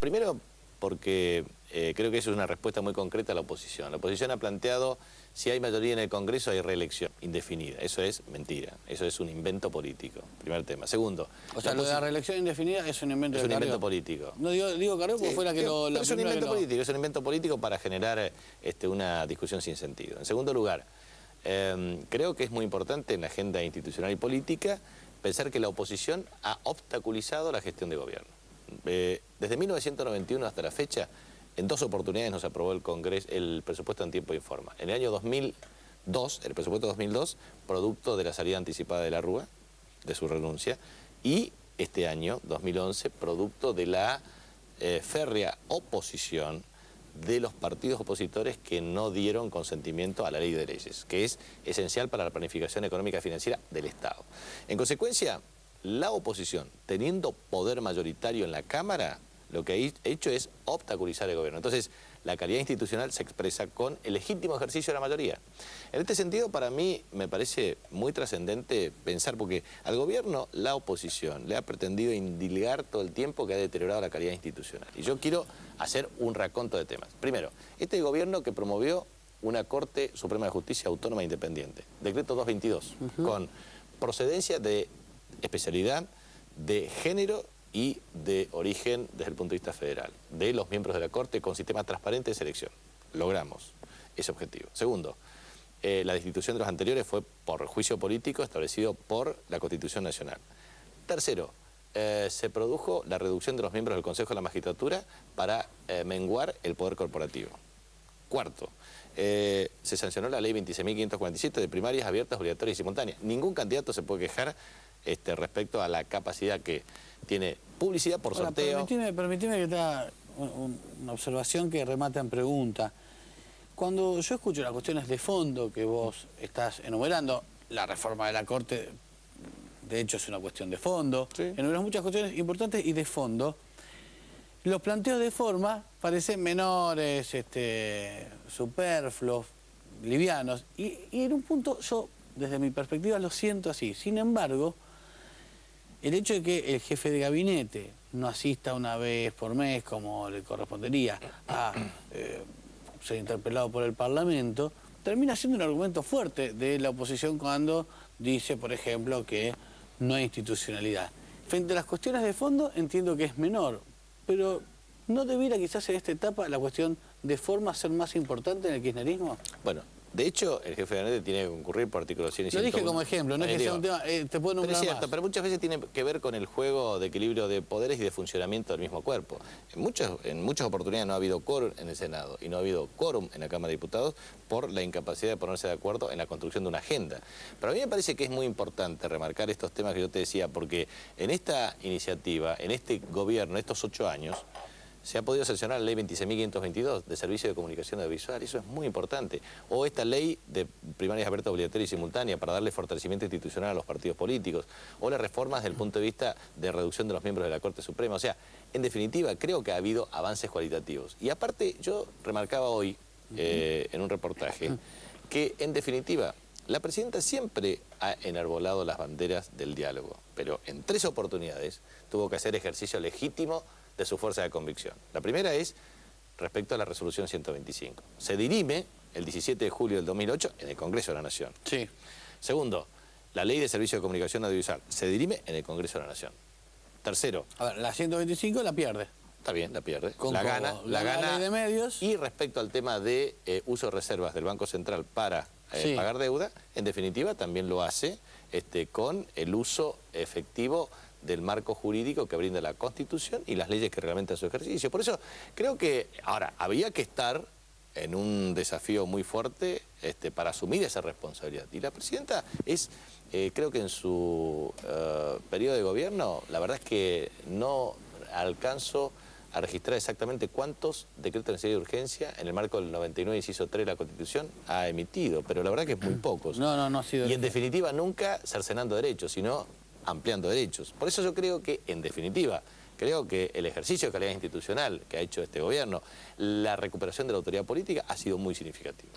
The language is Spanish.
Primero, porque creo que eso es una respuesta muy concreta a la oposición. La oposición ha planteado, si hay mayoría en el Congreso, hay reelección indefinida. Eso es mentira, eso es un invento político, primer tema. Segundo... O sea, lo de la reelección indefinida es un invento de Carrió. Es un invento político. No digo Carrió porque fue la que lo... Es un invento político, es un invento político para generar una discusión sin sentido. En segundo lugar, creo que es muy importante en la agenda institucional y política pensar que la oposición ha obstaculizado la gestión de gobierno. Desde 1991 hasta la fecha, en 2 oportunidades nos aprobó el Congreso el presupuesto en tiempo y forma. En el año 2002, el presupuesto 2002, producto de la salida anticipada de la Rúa, de su renuncia, y este año, 2011, producto de la férrea oposición de los partidos opositores que no dieron consentimiento a la ley de leyes, que es esencial para la planificación económica y financiera del Estado. En consecuencia, la oposición, teniendo poder mayoritario en la Cámara, lo que ha hecho es obstaculizar el gobierno. Entonces, la calidad institucional se expresa con el legítimo ejercicio de la mayoría. En este sentido, para mí, me parece muy trascendente pensar, porque al gobierno, la oposición le ha pretendido indilgar todo el tiempo que ha deteriorado la calidad institucional. Y yo quiero hacer un raconto de temas. Primero, este gobierno que promovió una Corte Suprema de Justicia autónoma e independiente, decreto 222, con procedencia de especialidad, de género y de origen desde el punto de vista federal, de los miembros de la Corte con sistema transparente de selección. Logramos ese objetivo. Segundo, la destitución de los anteriores fue por juicio político establecido por la Constitución Nacional. Tercero, se produjo la reducción de los miembros del Consejo de la Magistratura para menguar el poder corporativo. Cuarto, se sancionó la ley 26.547 de primarias abiertas, obligatorias y simultáneas. Ningún candidato se puede quejar respecto a la capacidad que tiene publicidad por sorteo. Permitime que te haga una observación que remata en pregunta. Cuando yo escucho las cuestiones de fondo que vos estás enumerando, la reforma de la Corte, de hecho, es una cuestión de fondo, sí. Enumeras muchas cuestiones importantes y de fondo. Los planteos de forma parecen menores, superfluos, livianos, y en un punto yo, desde mi perspectiva, lo siento así. Sin embargo, el hecho de que el jefe de gabinete no asista una vez por mes, como le correspondería a ser interpelado por el Parlamento, termina siendo un argumento fuerte de la oposición cuando dice, por ejemplo, que no hay institucionalidad. Frente a las cuestiones de fondo entiendo que es menor, pero ¿no debiera quizás en esta etapa la cuestión de forma ser más importante en el kirchnerismo? Bueno, de hecho, el jefe de gabinete tiene que concurrir por artículo 100 y 101. Lo dije como ejemplo, no es que sea un tema, te puedo nombrar es cierto, más. pero muchas veces tiene que ver con el juego de equilibrio de poderes y de funcionamiento del mismo cuerpo. En muchas oportunidades no ha habido quórum en el Senado y no ha habido quórum en la Cámara de Diputados por la incapacidad de ponerse de acuerdo en la construcción de una agenda. Pero a mí me parece que es muy importante remarcar estos temas que yo te decía, porque en esta iniciativa, en este gobierno, en estos 8 años, se ha podido sancionar la ley 26.522 de servicio de comunicación audiovisual, eso es muy importante. O esta ley de primarias abiertas, obligatorias y simultáneas para darle fortalecimiento institucional a los partidos políticos. O las reformas desde el punto de vista de reducción de los miembros de la Corte Suprema. O sea, en definitiva, creo que ha habido avances cualitativos. Y aparte, yo remarcaba hoy, en un reportaje, que en definitiva, la presidenta siempre ha enarbolado las banderas del diálogo, pero en 3 oportunidades tuvo que hacer ejercicio legítimo de su fuerza de convicción. La primera es respecto a la resolución 125. Se dirime el 17 de julio del 2008 en el Congreso de la Nación. Sí. Segundo, la ley de servicio de comunicación audiovisual se dirime en el Congreso de la Nación. Tercero. A ver, la 125 la pierde. Está bien, la pierde. La gana. La ley de medios. Y respecto al tema de uso de reservas del Banco Central para pagar deuda, en definitiva también lo hace con el uso efectivo del marco jurídico que brinda la Constitución y las leyes que reglamentan su ejercicio. Por eso creo que, ahora, había que estar en un desafío muy fuerte para asumir esa responsabilidad. Y la presidenta es, creo que en su periodo de gobierno, la verdad es que no alcanzo a registrar exactamente cuántos decretos de necesidad de urgencia en el marco del 99, inciso 3 de la Constitución ha emitido, pero la verdad que es muy pocos. No ha sido. Y en definitiva nunca cercenando derechos, sino ampliando derechos. Por eso yo creo que, en definitiva, creo que el ejercicio de calidad institucional que ha hecho este gobierno, la recuperación de la autoridad política ha sido muy significativo.